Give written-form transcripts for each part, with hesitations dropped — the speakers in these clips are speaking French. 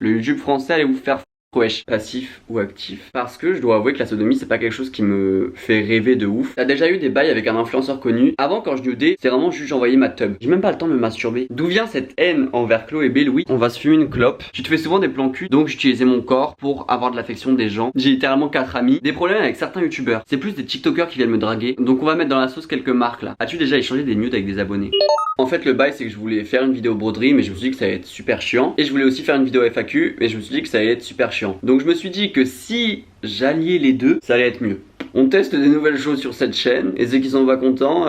Le YouTube français, allez vous faire wesh, passif ou actif. Parce que je dois avouer que la sodomie c'est pas quelque chose qui me fait rêver de ouf. T'as déjà eu des bails avec un influenceur connu. Avant quand je nudais, c'est vraiment juste j'envoyais ma tub. J'ai même pas le temps de me masturber. D'où vient cette haine envers Chloé B? Louis? On va se fumer une clope. Tu te fais souvent des plans cul, donc j'utilisais mon corps pour avoir de l'affection des gens. J'ai littéralement 4 amis. Des problèmes avec certains youtubeurs. C'est plus des tiktokers qui viennent me draguer. Donc on va mettre dans la sauce quelques marques là. As-tu déjà échangé des nudes avec des abonnés? En fait le bail c'est que je voulais faire une vidéo broderie mais je me suis dit que ça allait être super chiant. Et je voulais aussi faire une vidéo FAQ mais je me suis dit que ça allait être super chiant. Donc je me suis dit que si j'alliais les deux, ça allait être mieux. On teste des nouvelles choses sur cette chaîne et ceux qui sont pas contents,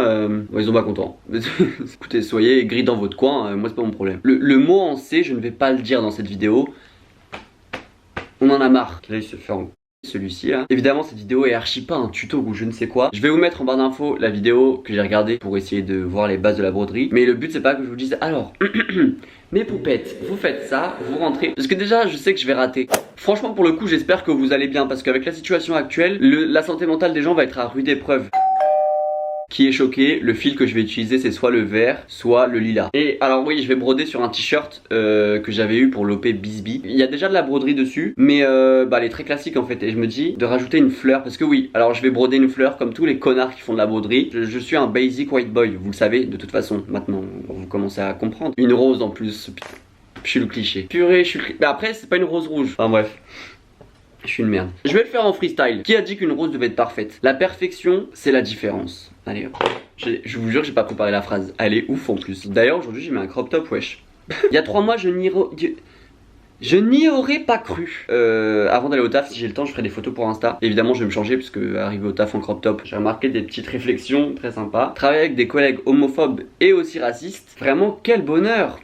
ils sont pas contents. Écoutez, soyez gris dans votre coin, moi c'est pas mon problème. Le mot en C, je ne vais pas le dire dans cette vidéo. On en a marre. Là il se fait en celui-ci là. Évidemment cette vidéo est archi pas un tuto ou je ne sais quoi. Je vais vous mettre en barre d'infos la vidéo que j'ai regardée pour essayer de voir les bases de la broderie. Mais le but c'est pas que je vous dise alors mes poupettes, vous faites ça, vous rentrez. Parce que déjà je sais que je vais rater. Franchement pour le coup j'espère que vous allez bien. Parce qu'avec la situation actuelle, la santé mentale des gens va être à rude épreuve. Qui est choqué, le fil que je vais utiliser c'est soit le vert, soit le lilas. Et alors oui, je vais broder sur un t-shirt que j'avais eu pour l'OP Bisbee. Il y a déjà de la broderie dessus, mais elle est très classique en fait. Et je me dis de rajouter une fleur, parce que oui, alors je vais broder une fleur comme tous les connards qui font de la broderie. Je suis un basic white boy, vous le savez de toute façon, maintenant vous commencez à comprendre. Une rose en plus, je suis le cliché. Purée, je suis le cliché. Mais après c'est pas une rose rouge, enfin bref. Je suis une merde. Je vais le faire en freestyle. Qui a dit qu'une rose devait être parfaite? La perfection, c'est la différence. Allez hop. Je vous jure, j'ai pas préparé la phrase. Elle est ouf en plus. D'ailleurs, aujourd'hui, j'ai mis un crop top, wesh. Il y a 3 mois, je n'y aurais pas cru. Avant d'aller au taf, si j'ai le temps, je ferai des photos pour Insta. Évidemment, je vais me changer parce que arriver au taf en crop top, j'ai remarqué des petites réflexions très sympas. Travailler avec des collègues homophobes et aussi racistes. Vraiment, quel bonheur.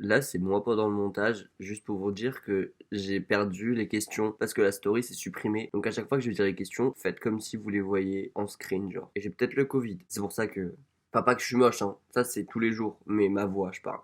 Là, c'est moi pendant le montage, juste pour vous dire que j'ai perdu les questions parce que la story s'est supprimée. Donc à chaque fois que je vais dire les questions, faites comme si vous les voyez en screen, genre. Et j'ai peut-être le Covid. C'est pour ça que... Enfin, pas que je suis moche, hein. Ça, c'est tous les jours. Mais ma voix, je parle.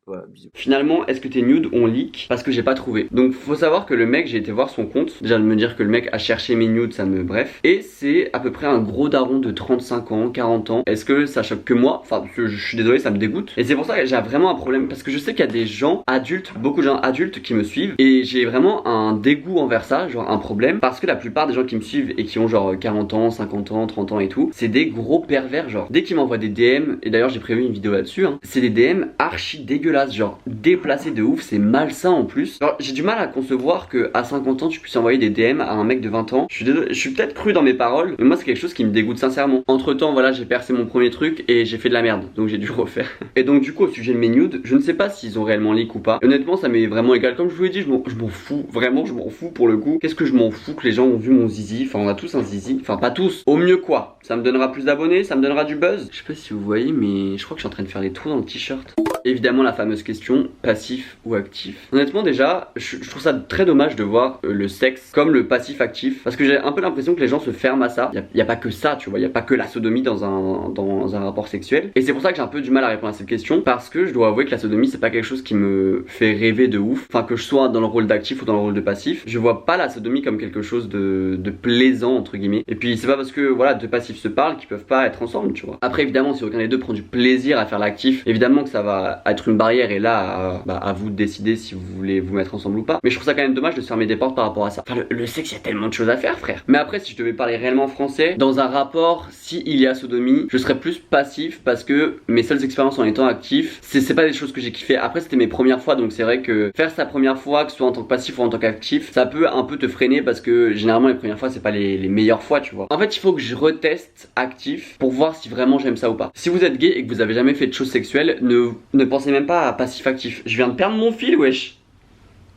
Voilà, bisous. Finalement, est-ce que tes nudes ont leak? Parce que j'ai pas trouvé. Donc faut savoir que le mec, j'ai été voir son compte. Déjà de me dire que le mec a cherché mes nudes, ça me... Bref. Et c'est à peu près un gros daron de 35 ans, 40 ans. Est-ce que ça choque que moi? Enfin, je suis désolé, ça me dégoûte. Et c'est pour ça que j'ai vraiment un problème. Parce que je sais qu'il y a des gens adultes, beaucoup de gens adultes qui me suivent. Et j'ai vraiment un dégoût envers ça, genre un problème. Parce que la plupart des gens qui me suivent et qui ont genre 40 ans, 50 ans, 30 ans et tout, c'est des gros pervers, genre. Dès qu'ils m'envoient des DM, et d'ailleurs j'ai prévu une vidéo là-dessus, hein, c'est des DM archi dégueulasses, genre déplacés de ouf, c'est malsain en plus. Alors j'ai du mal à concevoir que à 50 ans tu puisses envoyer des DM à un mec de 20 ans. Je suis désolé, je suis peut-être cru dans mes paroles, mais moi c'est quelque chose qui me dégoûte sincèrement. Entre temps voilà, j'ai percé mon premier truc et j'ai fait de la merde, donc j'ai dû refaire. Et donc du coup au sujet de mes nudes, je ne sais pas s'ils ont réellement leak ou pas. Honnêtement ça m'est vraiment égal, comme je vous l'ai dit, je m'en fous, vraiment je m'en fous pour le coup. Qu'est-ce que je m'en fous que les gens ont vu mon zizi? Enfin on a tous un zizi, enfin pas tous, au mieux quoi. Ça me donnera plus d'abonnés, ça me donnera du buzz. Je sais pas si vous voyez mais je crois que je suis en train de faire des trous dans le t-shirt. Évidemment la fameuse question, passif ou actif. Honnêtement déjà, je trouve ça très dommage de voir le sexe comme le passif actif. Parce que j'ai un peu l'impression que les gens se ferment à ça. Y a pas que ça, tu vois, y a pas que la sodomie dans un rapport sexuel. Et c'est pour ça que j'ai un peu du mal à répondre à cette question. Parce que je dois avouer que la sodomie c'est pas quelque chose qui me fait rêver de ouf. Enfin que je sois dans le rôle d'actif ou dans le rôle de passif. Je vois pas la sodomie comme quelque chose de plaisant entre guillemets. Et puis c'est pas parce que voilà deux passifs se parlent qu'ils peuvent pas être ensemble, tu vois. Après évidemment si aucun des deux prend du plaisir à faire l'actif, évidemment que ça va être une barrière et là à vous de décider si vous voulez vous mettre ensemble ou pas. Mais je trouve ça quand même dommage de se fermer des portes par rapport à ça. Enfin le sexe, il y a tellement de choses à faire frère. Mais après si je devais parler réellement français, dans un rapport, si il y a sodomie, je serais plus passif parce que mes seules expériences en étant actif, c'est pas des choses que j'ai kiffé. Après c'était mes premières fois donc c'est vrai que faire sa première fois, que ce soit en tant que passif ou en tant qu'actif, ça peut un peu te freiner parce que généralement les premières fois c'est pas les meilleures fois tu vois. En fait il faut que je reteste actif pour voir si vraiment j'aime ça ou pas. Si vous êtes gay et que vous avez jamais fait de choses sexuelles, ne pensez même pas à passif actif. Je viens de perdre mon fil wesh.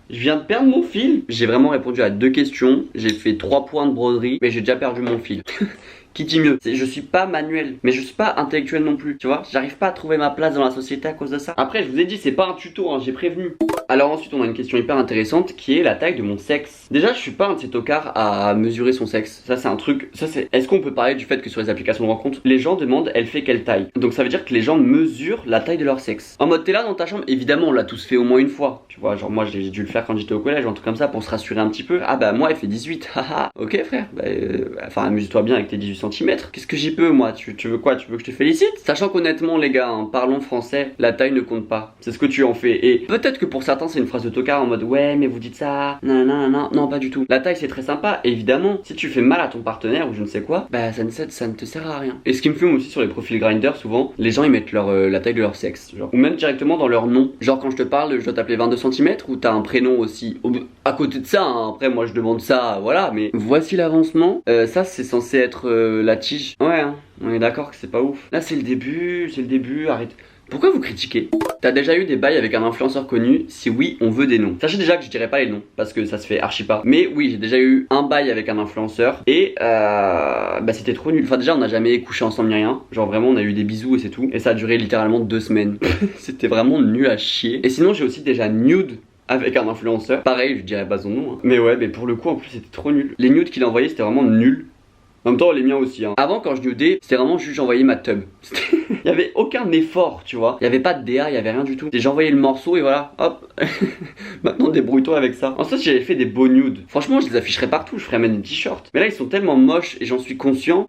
Je viens de perdre mon fil. J'ai vraiment répondu à 2 questions. J'ai fait 3 points de broderie, mais j'ai déjà perdu mon fil. Qui dit mieux? Je suis pas manuel, mais je suis pas intellectuel non plus, tu vois. J'arrive pas à trouver ma place dans la société à cause de ça. Après, je vous ai dit, c'est pas un tuto, hein, j'ai prévenu. Alors ensuite, on a une question hyper intéressante qui est la taille de mon sexe. Déjà, je suis pas un de ces tocards à mesurer son sexe. Ça, c'est un truc. Ça, c'est. Est-ce qu'on peut parler du fait que sur les applications de rencontre, les gens demandent elle fait quelle taille? Donc ça veut dire que les gens mesurent la taille de leur sexe. En mode, t'es là dans ta chambre, évidemment, on l'a tous fait au moins une fois. Tu vois, genre moi, j'ai dû le faire quand j'étais au collège, un truc comme ça pour se rassurer un petit peu. Ah bah moi, elle fait 18. Haha. Ok, frère. Enfin, amuse-toi bien avec tes 18 cm. Qu'est-ce que j'y peux moi? Tu veux quoi? Tu veux que je te félicite? Sachant qu'honnêtement les gars, hein, parlons français, la taille ne compte pas. C'est ce que tu en fais. Et peut-être que pour certains c'est une phrase de tocard en mode ouais mais vous dites ça, non pas du tout. La taille c'est très sympa, évidemment. Si tu fais mal à ton partenaire ou je ne sais quoi, bah ça ne te sert à rien. Et ce qui me fume aussi sur les profils Grindr, souvent, les gens ils mettent la taille de leur sexe, genre. Ou même directement dans leur nom. Genre quand je te parle, je dois t'appeler 22 cm ou t'as un prénom aussi. À côté de ça, hein, après moi je demande ça, voilà, mais voici l'avancement. Ça c'est censé être la tige. Ouais, hein, on est d'accord que c'est pas ouf. Là c'est le début, arrête. Pourquoi vous critiquez? T'as déjà eu des bails avec un influenceur connu? Si oui, on veut des noms. Sachez déjà que je dirais pas les noms parce que ça se fait archi pas. Mais oui, j'ai déjà eu un bail avec un influenceur et bah c'était trop nul. Enfin déjà on n'a jamais couché ensemble ni rien. Genre vraiment on a eu des bisous et c'est tout. Et ça a duré littéralement 2 semaines. C'était vraiment nul à chier. Et sinon j'ai aussi déjà nude avec un influenceur. Pareil, je dirais pas son nom. Hein. Mais ouais, mais pour le coup en plus c'était trop nul. Les nudes qu'il a envoyés c'était vraiment nul. En même temps les miens aussi hein. Avant quand je nudais c'était vraiment juste j'envoyais ma tub. Il y avait aucun effort tu vois. Il y avait pas de DA, il y avait rien du tout. J'ai envoyé le morceau et voilà hop. Maintenant débrouille-toi avec ça. Ensuite j'avais fait des beaux nudes. Franchement je les afficherais partout, je ferais même des t-shirts. Mais là ils sont tellement moches et j'en suis conscient.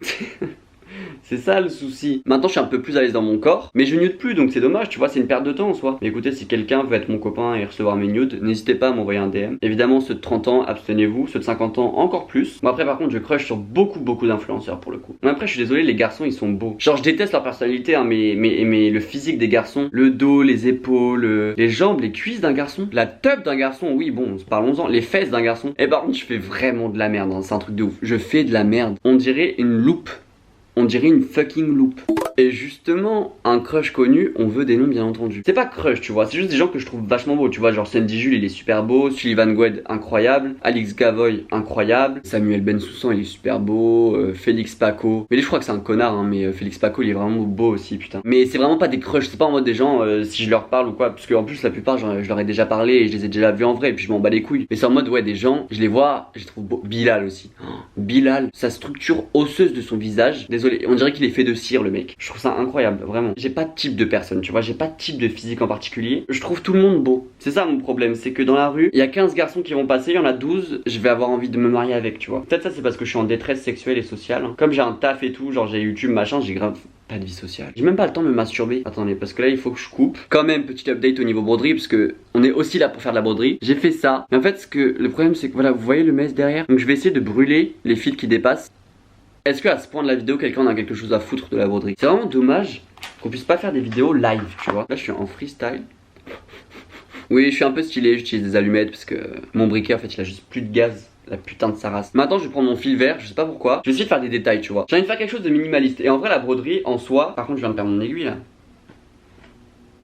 C'est ça le souci. Maintenant je suis un peu plus à l'aise dans mon corps, mais je nude plus donc c'est dommage, tu vois, c'est une perte de temps en soi. Mais écoutez, si quelqu'un veut être mon copain et recevoir mes nudes, n'hésitez pas à m'envoyer un DM. Évidemment ceux de 30 ans, abstenez-vous, ceux de 50 ans encore plus. Bon après par contre je crush sur beaucoup d'influenceurs pour le coup. Mais après je suis désolé, les garçons ils sont beaux. Genre je déteste leur personnalité hein, mais le physique des garçons, le dos, les épaules, les jambes, les cuisses d'un garçon, la teub d'un garçon, oui bon parlons-en, les fesses d'un garçon. Et par contre je fais vraiment de la merde, hein, c'est un truc de ouf. Je fais de la merde. On dirait une loupe. On dirait une fucking loupe. Et justement, un crush connu, on veut des noms bien entendu. C'est pas crush, tu vois, c'est juste des gens que je trouve vachement beaux, tu vois, genre Sandy Jules, il est super beau, Sullivan Goued, incroyable, Alix Gavoy, incroyable, Samuel Bensoussan, il est super beau, Félix Paco, mais je crois que c'est un connard, hein, mais Félix Paco, il est vraiment beau aussi, putain. Mais c'est vraiment pas des crushs, c'est pas en mode des gens, si je leur parle ou quoi, parce qu'en plus, la plupart, je leur ai déjà parlé et je les ai déjà vus en vrai, et puis je m'en bats les couilles. Mais c'est en mode, ouais, des gens, je les vois, je les trouve beaux. Bilal aussi. Oh, Bilal, sa structure osseuse de son visage, désolé, on dirait qu'il est fait de cire, le mec. Je trouve ça incroyable, vraiment. J'ai pas de type de personne, tu vois, j'ai pas de type de physique en particulier. Je trouve tout le monde beau. C'est ça mon problème, c'est que dans la rue, il y a 15 garçons qui vont passer, il y en a 12, je vais avoir envie de me marier avec, tu vois. Peut-être ça c'est parce que je suis en détresse sexuelle et sociale. Hein. Comme j'ai un taf et tout, genre j'ai YouTube, machin, j'ai grave pas de vie sociale. J'ai même pas le temps de me masturber. Attendez, parce que là il faut que je coupe. Quand même, petit update au niveau broderie, parce que on est aussi là pour faire de la broderie. J'ai fait ça. Mais en fait, le problème c'est que voilà, vous voyez le mess derrière. Donc je vais essayer de brûler les fils qui dépassent. Est-ce qu'à ce point de la vidéo, quelqu'un en a quelque chose à foutre de la broderie? C'est vraiment dommage qu'on puisse pas faire des vidéos live, tu vois. Là, je suis en freestyle. Oui, je suis un peu stylé, j'utilise des allumettes parce que mon briquet, en fait, il a juste plus de gaz. La putain de sa race. Maintenant, je vais prendre mon fil vert, je sais pas pourquoi. Je vais essayer de faire des détails, tu vois. J'ai envie de faire quelque chose de minimaliste. Et en vrai, la broderie, en soi... Par contre, je viens de perdre mon aiguille, là.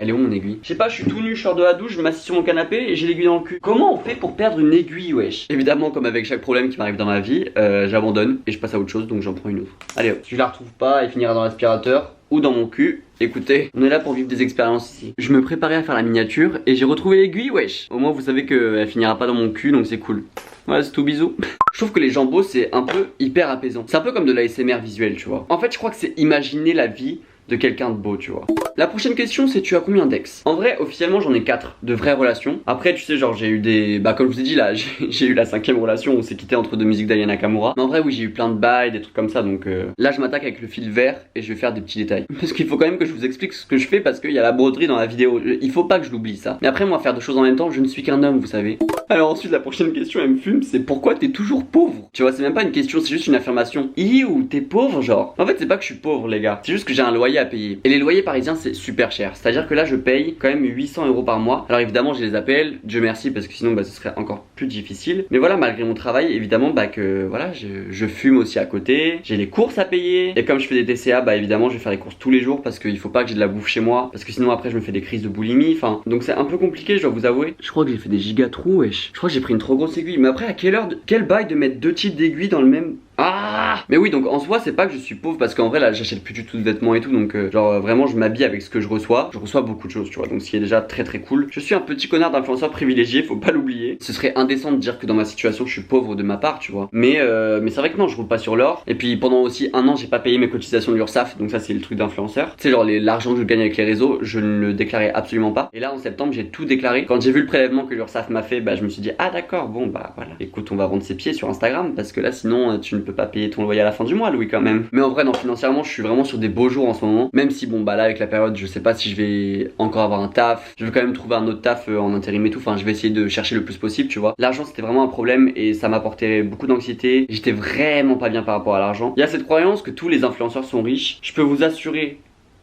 Elle est où mon aiguille? Je sais pas, je suis tout nu, je sors de la douche, je m'assieds sur mon canapé et j'ai l'aiguille dans le cul. Comment on fait pour perdre une aiguille, wesh? Évidemment, comme avec chaque problème qui m'arrive dans ma vie, j'abandonne et je passe à autre chose, donc j'en prends une autre. Allez hop, si je la retrouve pas, elle finira dans l'aspirateur ou dans mon cul. Écoutez, on est là pour vivre des expériences ici. Je me préparais à faire la miniature et j'ai retrouvé l'aiguille, wesh. Au moins vous savez qu'elle finira pas dans mon cul, donc c'est cool. Voilà, c'est tout, bisous. Je trouve que les jambos c'est un peu hyper apaisant. C'est un peu comme de l'ASMR visuel, tu vois. En fait, je crois que c'est imaginer la vie de quelqu'un de beau, tu vois. La prochaine question c'est tu as combien d'ex? En vrai officiellement j'en ai 4 de vraies relations. Après tu sais genre j'ai eu des... Bah comme je vous ai dit là j'ai eu la 5ème relation où on s'est quitté entre deux musiques d'Aya Nakamura. Mais en vrai oui j'ai eu plein de bails, des trucs comme ça donc là je m'attaque avec le fil vert et je vais faire des petits détails. Parce qu'il faut quand même que je vous explique ce que je fais parce qu'il y a la broderie dans la vidéo. Il faut pas que je l'oublie ça. Mais après moi faire deux choses en même temps je ne suis qu'un homme vous savez. Alors ensuite la prochaine question elle me fume, c'est pourquoi t'es toujours pauvre? Tu vois c'est même pas une question, c'est juste une affirmation. Ou t'es pauvre genre? En fait c'est pas que je suis pauvre les gars, c'est juste que j'ai un loyer à payer. Et les loyers parisiens c'est super cher. C'est-à-dire que là je paye quand même 800 € par mois. Alors évidemment j'ai les appels, Dieu merci parce que sinon bah, ce serait encore plus difficile. Mais voilà malgré mon travail évidemment bah que voilà je fume aussi à côté. J'ai les courses à payer. Et comme je fais des TCA bah évidemment je vais faire les courses tous les jours parce qu'il faut pas que j'ai de la bouffe chez moi. Parce que sinon après je me fais des crises de boulimie. Enfin donc c'est un peu compliqué je dois vous avouer. Je crois que j'ai fait des giga trous wesh. Je crois que j'ai pris une trop grosse aiguille. Mais après à quelle heure quel bail de mettre deux types d'aiguilles dans le même... Ah mais oui donc en soi c'est pas que je suis pauvre parce qu'en vrai là j'achète plus du tout de vêtements et tout donc genre vraiment je m'habille avec ce que je reçois beaucoup de choses tu vois donc ce qui est déjà très très cool. Je suis un petit connard d'influenceur privilégié faut pas l'oublier. Ce serait indécent de dire que dans ma situation je suis pauvre de ma part tu vois mais c'est vrai que non je roule pas sur l'or et puis pendant aussi un an j'ai pas payé mes cotisations de l'URSSAF donc ça c'est le truc d'influenceur. Tu sais genre l'argent que je gagne avec les réseaux je ne le déclarais absolument pas et là en septembre j'ai tout déclaré. Quand j'ai vu le prélèvement que l'URSSAF m'a fait bah je me suis dit ah d'accord bon bah voilà écoute on va vendre ses pieds sur Instagram parce que là sinon tu ne peux pas payer ton loyer à la fin du mois, Louis, quand même. Mais en vrai, non, financièrement, je suis vraiment sur des beaux jours en ce moment. Même si, bon, bah là, avec la période, je sais pas si je vais encore avoir un taf. Je veux quand même trouver un autre taf en intérim et tout. Enfin, je vais essayer de chercher le plus possible, tu vois. L'argent, c'était vraiment un problème et ça m'apportait beaucoup d'anxiété. J'étais vraiment pas bien par rapport à l'argent. Il y a cette croyance que tous les influenceurs sont riches. Je peux vous assurer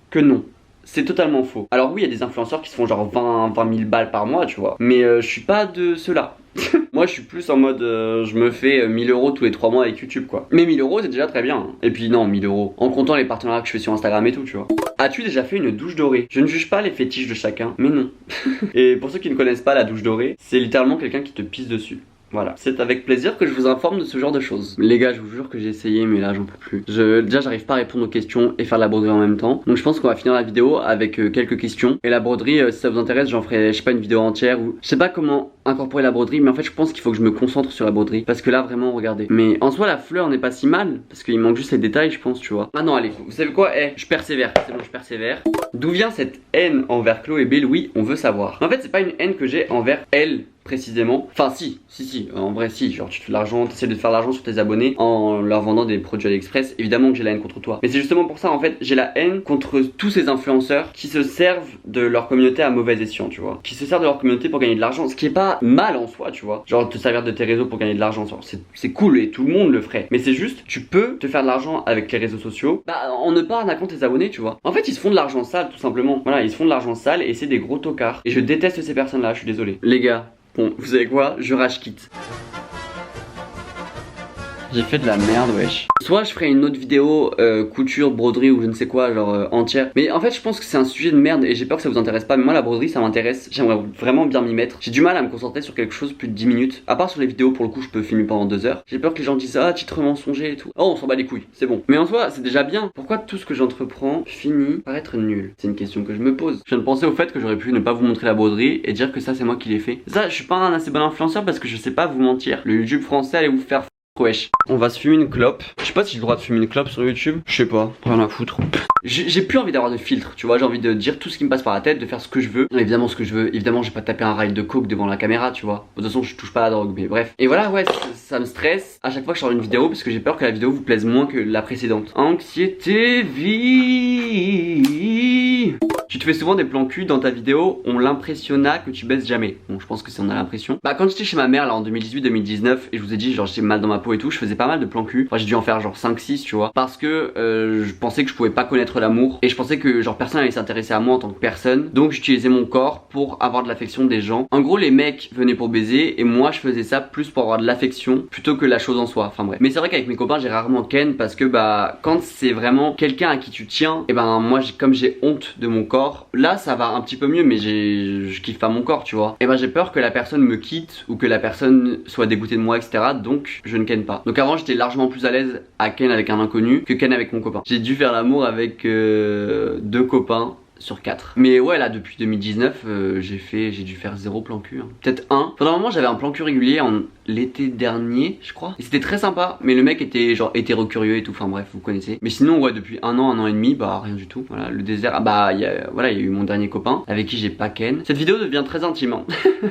que non. C'est totalement faux. Alors oui, il y a des influenceurs qui se font genre 20 000 balles par mois, tu vois. Mais je suis pas de ceux-là. Moi je suis plus en mode je me fais 1000 euros tous les 3 mois avec YouTube, quoi. Mais 1000 euros c'est déjà très bien. Et puis non, 1000 euros en comptant les partenariats que je fais sur Instagram et tout, tu vois. As-tu déjà fait une douche dorée? Je ne juge pas les fétiches de chacun, mais non. Et pour ceux qui ne connaissent pas, la douche dorée, c'est littéralement quelqu'un qui te pisse dessus. Voilà, c'est avec plaisir que je vous informe de ce genre de choses. Les gars, je vous jure que j'ai essayé, mais là j'en peux plus. Déjà, j'arrive pas à répondre aux questions et faire de la broderie en même temps. Donc je pense qu'on va finir la vidéo avec quelques questions. Et la broderie, si ça vous intéresse, j'en ferai, je sais pas, une vidéo entière ou je sais pas comment incorporer la broderie, mais en fait je pense qu'il faut que je me concentre sur la broderie. Parce que là vraiment, regardez. Mais en soi, la fleur n'est pas si mal, parce qu'il manque juste les détails, je pense, tu vois. Ah non, allez, vous savez quoi? Je persévère, c'est bon, je persévère. D'où vient cette haine envers Chloé et Bill? Oui, on veut savoir. En fait, c'est pas une haine que j'ai envers elle précisément. Enfin si, en vrai si, genre tu te fais de l'argent, t'essaies de te faire de l'argent sur tes abonnés en leur vendant des produits AliExpress, évidemment que j'ai la haine contre toi. Mais c'est justement pour ça en fait, j'ai la haine contre tous ces influenceurs qui se servent de leur communauté à mauvais escient, tu vois. Qui se servent de leur communauté pour gagner de l'argent, ce qui est pas mal en soi, tu vois. Genre te servir de tes réseaux pour gagner de l'argent, c'est cool et tout le monde le ferait. Mais c'est juste, tu peux te faire de l'argent avec les réseaux sociaux, bah en ne pas arnaquant tes abonnés, tu vois. En fait, ils se font de l'argent sale tout simplement. Voilà, ils se font de l'argent sale et c'est des gros tocards. Et je déteste ces personnes-là, je suis désolé. Les gars, bon, vous savez quoi? Je rage quitte. J'ai fait de la merde, wesh. Soit je ferai une autre vidéo couture, broderie ou je ne sais quoi, genre entière. Mais en fait, je pense que c'est un sujet de merde et j'ai peur que ça vous intéresse pas. Mais moi, la broderie, ça m'intéresse. J'aimerais vraiment bien m'y mettre. J'ai du mal à me concentrer sur quelque chose plus de 10 minutes. À part sur les vidéos, pour le coup, je peux filmer pendant 2 heures. J'ai peur que les gens disent ah, titre mensonger et tout. Oh, on s'en bat les couilles, c'est bon. Mais en soi, c'est déjà bien. Pourquoi tout ce que j'entreprends finit par être nul? C'est une question que je me pose. Je viens de penser au fait que j'aurais pu ne pas vous montrer la broderie et dire que ça, c'est moi qui l'ai fait. Ça, je suis pas un assez bon influenceur parce que je sais pas vous mentir. Le YouTube français, allez vous faire. Wesh, on va se fumer une clope. Je sais pas si j'ai le droit de fumer une clope sur YouTube. Je sais pas, rien à foutre. J'ai plus envie d'avoir de filtre, tu vois. J'ai envie de dire tout ce qui me passe par la tête, de faire ce que je veux. Évidemment, ce que je veux. Évidemment, j'ai pas tapé un rail de coke devant la caméra, tu vois. De toute façon, je touche pas à la drogue, mais bref. Et voilà, ouais, ça me stresse à chaque fois que je sors une vidéo parce que j'ai peur que la vidéo vous plaise moins que la précédente. Anxiété, vie. Tu te fais souvent des plans cul dans ta vidéo, on l'impressionna que tu baisses jamais. Bon, je pense que c'est on a l'impression. Bah, quand j'étais chez ma mère là en 2018-2019 et je vous ai dit, genre, j'étais mal dans ma peau et tout, je faisais pas mal de plans cul. Enfin, j'ai dû en faire genre 5-6, tu vois. Parce que je pensais que je pouvais pas connaître l'amour et je pensais que genre personne allait s'intéresser à moi en tant que personne. Donc, j'utilisais mon corps pour avoir de l'affection des gens. En gros, les mecs venaient pour baiser et moi, je faisais ça plus pour avoir de l'affection plutôt que la chose en soi. Enfin, bref. Mais c'est vrai qu'avec mes copains, j'ai rarement ken parce que bah, quand c'est vraiment quelqu'un à qui tu tiens, et ben moi, comme j'ai honte de mon corps, là ça va un petit peu mieux mais je kiffe pas mon corps, tu vois. Et ben j'ai peur que la personne me quitte ou que la personne soit dégoûtée de moi, etc. Donc je ne ken pas. Donc avant j'étais largement plus à l'aise à ken avec un inconnu que ken avec mon copain. J'ai dû faire l'amour avec 2 copains sur 4. Mais ouais, là depuis 2019 j'ai dû faire 0 plan cul, hein. Peut-être un. Pendant un moment j'avais un plan cul régulier en l'été dernier, je crois. Et c'était très sympa, mais le mec était genre hétéro-curieux et tout, enfin bref, vous connaissez. Mais sinon ouais, depuis un an et demi, bah rien du tout. Voilà, le désert. Ah bah voilà, il y a eu mon dernier copain avec qui j'ai pas ken. Cette vidéo devient très intime, hein.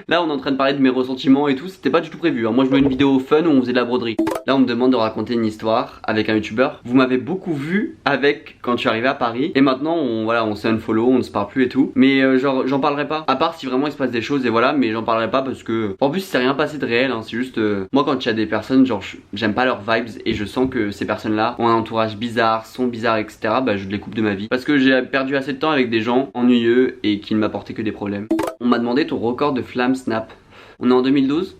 Là on est en train de parler de mes ressentiments et tout, c'était pas du tout prévu, hein. Moi je voulais une vidéo fun où on faisait de la broderie. Là on me demande de raconter une histoire avec un youtubeur. Vous m'avez beaucoup vu avec quand je suis arrivé à Paris et maintenant on s'est unfollow, on ne se parle plus et tout. Mais genre j'en parlerai pas. À part si vraiment il se passe des choses et voilà, mais j'en parlerai pas parce que en plus c'est rien passé de réel, hein. C'est juste moi quand il y a des personnes genre j'aime pas leurs vibes et je sens que ces personnes là ont un entourage bizarre, sont bizarres, etc. Bah je les coupe de ma vie parce que j'ai perdu assez de temps avec des gens ennuyeux et qui ne m'apportaient que des problèmes. On m'a demandé ton record de flamme snap. On est en 2012?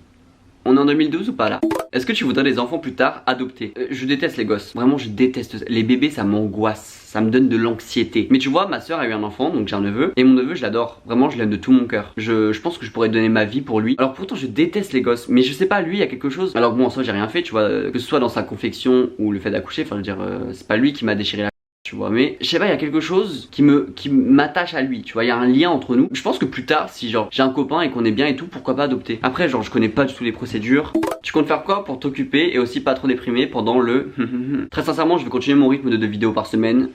On est en 2012 ou pas là? Est-ce que tu voudrais des enfants plus tard adoptés? Je déteste les gosses, vraiment je déteste ça. Les bébés ça m'angoisse, ça me donne de l'anxiété. Mais tu vois, ma soeur a eu un enfant, donc j'ai un neveu. Et mon neveu je l'adore, vraiment je l'aime de tout mon cœur. Je pense que je pourrais donner ma vie pour lui. Alors pourtant je déteste les gosses, mais je sais pas, lui il y a quelque chose. Alors bon en soi j'ai rien fait, tu vois, que ce soit dans sa confection ou le fait d'accoucher, enfin je veux dire, c'est pas lui qui m'a déchiré la tu vois, mais je sais pas, il y a quelque chose qui m'attache à lui, tu vois, il y a un lien entre nous. Je pense que plus tard, si genre j'ai un copain et qu'on est bien et tout, pourquoi pas adopter. Après genre je connais pas du tout les procédures. Tu comptes faire quoi pour t'occuper et aussi pas trop déprimer pendant le Très sincèrement, je vais continuer mon rythme de 2 vidéos par semaine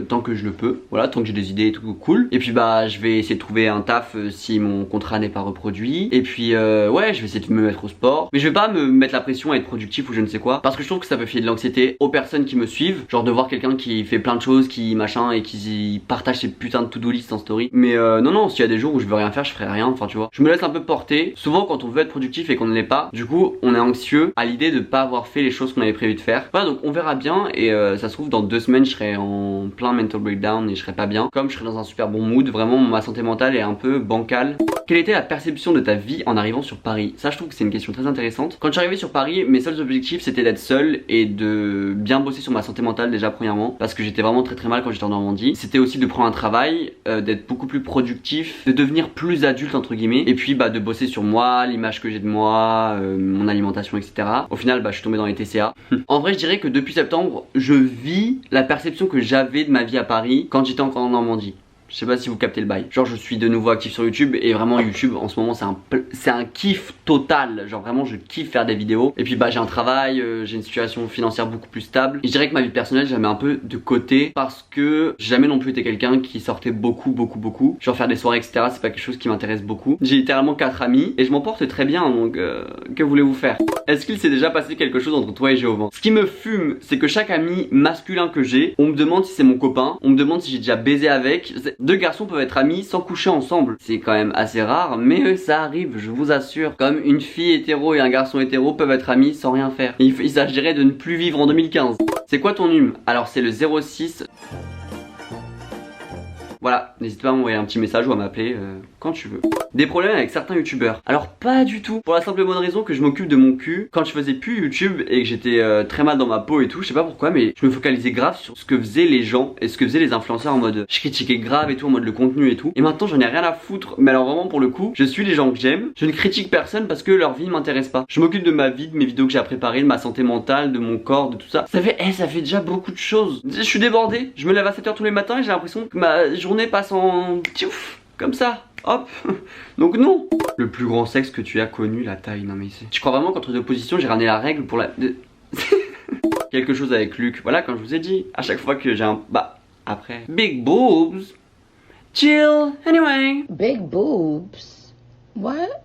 tant que je le peux. Voilà, tant que j'ai des idées et tout cool. Et puis bah je vais essayer de trouver un taf si mon contrat n'est pas reproduit. Et puis ouais, je vais essayer de me mettre au sport. Mais je vais pas me mettre la pression à être productif ou je ne sais quoi. Parce que je trouve que ça peut filer de l'anxiété aux personnes qui me suivent. Genre de voir quelqu'un qui fait plein de choses, qui machin et qui partage ses putains de to-do list en story. Mais non, s'il y a des jours où je veux rien faire, je ferai rien. Enfin tu vois. Je me laisse un peu porter. Souvent quand on veut être productif et qu'on ne l'est pas, du coup on est anxieux à l'idée de pas avoir fait les choses qu'on avait prévu de faire. Voilà, donc on verra bien. Et ça se trouve dans 2 semaines je serai en plein mental breakdown et je serai pas bien. Comme je serai dans un super bon mood, vraiment ma santé mentale est un peu bancale. Quelle était la perception de ta vie en arrivant sur Paris? Ça je trouve que c'est une question très intéressante. Quand je suis arrivé sur Paris, mes seuls objectifs c'était d'être seul et de bien bosser sur ma santé mentale déjà premièrement. Parce que j'étais vraiment très mal quand j'étais en Normandie. C'était aussi de prendre un travail, d'être beaucoup plus productif, de devenir plus adulte entre guillemets. Et puis bah de bosser sur moi, l'image que j'ai de moi, mon alimentation etc. Au final bah je suis tombé dans les TCA. En vrai je dirais que depuis septembre je vis la perception que j'avais de ma vie à Paris quand j'étais encore en Normandie. Je sais pas si vous captez le bail. Genre je suis de nouveau actif sur YouTube et vraiment YouTube en ce moment c'est un kiff total. Genre vraiment je kiffe faire des vidéos. Et puis bah j'ai un travail, j'ai une situation financière beaucoup plus stable. Et je dirais que ma vie personnelle j'ai mis un peu de côté parce que j'ai jamais non plus été quelqu'un qui sortait beaucoup. Genre faire des soirées etc, c'est pas quelque chose qui m'intéresse beaucoup. J'ai littéralement 4 amis et je m'en porte très bien donc que voulez-vous faire? Est-ce qu'il s'est déjà passé quelque chose entre toi et Jéhovah? Ce qui me fume c'est que chaque ami masculin que j'ai, on me demande si c'est mon copain, on me demande si j'ai déjà baisé avec. 2 garçons peuvent être amis sans coucher ensemble. C'est quand même assez rare, mais ça arrive, je vous assure. Comme une fille hétéro et un garçon hétéro peuvent être amis sans rien faire. Il s'agirait de ne plus vivre en 2015. C'est quoi ton hume? Alors c'est le 06. Voilà, n'hésite pas à m'envoyer un petit message ou à m'appeler quand tu veux. Des problèmes avec certains youtubeurs? Alors pas du tout. Pour la simple et bonne raison que je m'occupe de mon cul. Quand je faisais plus YouTube et que j'étais très mal dans ma peau et tout, je sais pas pourquoi mais je me focalisais grave sur ce que faisaient les gens et ce que faisaient les influenceurs en mode je critiquais grave et tout en mode le contenu et tout. Et maintenant j'en ai rien à foutre. Mais alors vraiment pour le coup, je suis les gens que j'aime. Je ne critique personne parce que leur vie ne m'intéresse pas. Je m'occupe de ma vie, de mes vidéos que j'ai à préparer, de ma santé mentale, de mon corps, de tout ça. Ça fait déjà beaucoup de choses. Je suis débordé. Je me lève à 7h tous les matins et j'ai l'impression que ma journée passe en tiouf, comme ça. Hop. Donc non. Le plus grand sexe que tu as connu, la taille. Non mais c'est... Tu crois vraiment qu'entre 2 positions j'ai ramené la règle pour la... Quelque chose avec Luc. Voilà, quand je vous ai dit. À chaque fois que j'ai un... Bah, après... Big boobs. Chill. Anyway. Big boobs? What?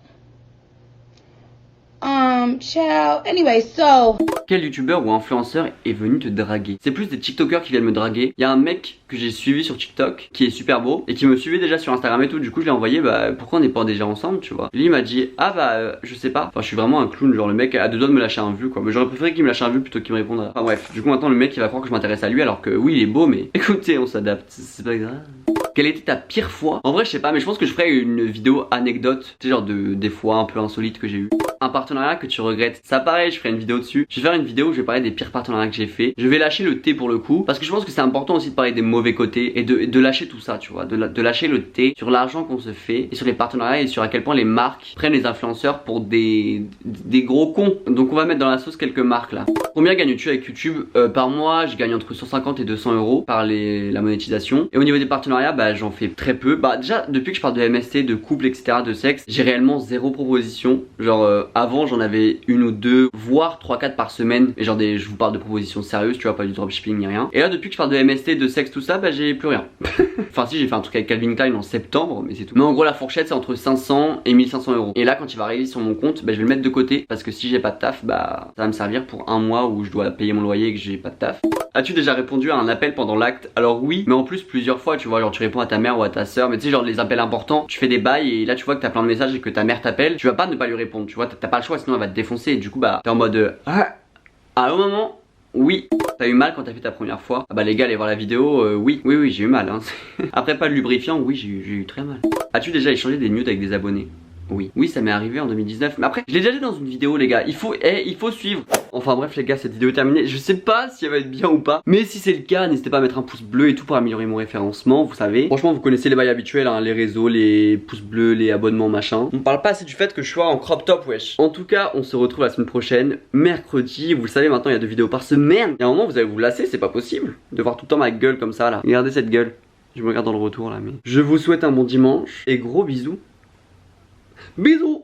Child. Anyway, so... Quel youtubeur ou influenceur est venu te draguer? C'est plus des tiktokers qui viennent me draguer. Il y a un mec que j'ai suivi sur TikTok qui est super beau et qui me suivait déjà sur Instagram et tout. Du coup je l'ai envoyé bah pourquoi on n'est pas déjà ensemble tu vois. Lui il m'a dit ah bah je sais pas. Enfin je suis vraiment un clown, genre le mec a 2 doigts de me lâcher un vu quoi. Mais j'aurais préféré qu'il me lâche un vu plutôt qu'il me réponde. Enfin bref, du coup maintenant le mec il va croire que je m'intéresse à lui alors que oui il est beau mais écoutez on s'adapte, c'est pas grave. Quelle était ta pire fois? En vrai je sais pas mais je pense que je ferais une vidéo anecdote. Tu sais genre des fois un peu insolites que j'ai eu. Un partenariat que tu regrettes. Ça pareil je ferai une vidéo dessus. Je vais faire une vidéo où je vais parler des pires partenariats que j'ai fait. Je vais lâcher le thé pour le coup. Parce que je pense que c'est important aussi de parler des mauvais côtés. Et de lâcher tout ça tu vois. De lâcher le thé sur l'argent qu'on se fait. Et sur les partenariats et sur à quel point les marques prennent les influenceurs pour des gros cons. Donc on va mettre dans la sauce quelques marques là. Combien gagnes-tu avec YouTube? Par mois je gagne entre 150 et 200 euros par la monétisation. Et au niveau des partenariats bah j'en fais très peu. Bah déjà depuis que je parle de MST, de couple etc, de sexe, j'ai réellement 0 proposition. Genre avant j'en avais 1 ou 2 voire 3-4 par semaine. Et genre je vous parle de propositions sérieuses tu vois, pas du dropshipping ni rien. Et là depuis que je parle de MST, de sexe tout ça bah j'ai plus rien. Enfin si j'ai fait un truc avec Calvin Klein en septembre mais c'est tout. Mais en gros la fourchette c'est entre 500 et 1500 euros. Et là quand il va arriver sur mon compte bah je vais le mettre de côté. Parce que si j'ai pas de taf bah ça va me servir pour un mois où je dois payer mon loyer et que j'ai pas de taf. As-tu déjà répondu à un appel pendant l'acte? Alors oui, mais en plus plusieurs fois tu vois, genre tu réponds à ta mère ou à ta soeur. Mais tu sais genre les appels importants, tu fais des bails et là tu vois que t'as plein de messages et que ta mère t'appelle. Tu vas pas ne pas lui répondre, tu vois, t'as pas le choix sinon elle va te défoncer. Et du coup bah t'es en mode ah un moment. Oui. T'as eu mal quand t'as fait ta première fois? Ah bah les gars allez voir la vidéo, oui j'ai eu mal hein. Après pas de lubrifiant, oui j'ai eu très mal. As-tu déjà échangé des nudes avec des abonnés? Oui, ça m'est arrivé en 2019. Mais après, je l'ai déjà dit dans une vidéo, les gars. Il faut suivre. Enfin bref, les gars, cette vidéo est terminée. Je sais pas si elle va être bien ou pas. Mais si c'est le cas, n'hésitez pas à mettre un pouce bleu et tout pour améliorer mon référencement. Vous savez. Franchement, vous connaissez les bails habituels, hein, les réseaux, les pouces bleus, les abonnements, machin. On parle pas assez du fait que je sois en crop top, wesh. En tout cas, on se retrouve la semaine prochaine, mercredi. Vous le savez, maintenant, il y a 2 vidéos par semaine. Il y a un moment, vous allez vous lasser, c'est pas possible de voir tout le temps ma gueule comme ça, là. Regardez cette gueule. Je me regarde dans le retour, là, mais. Je vous souhaite un bon dimanche et gros bisous. Bisous.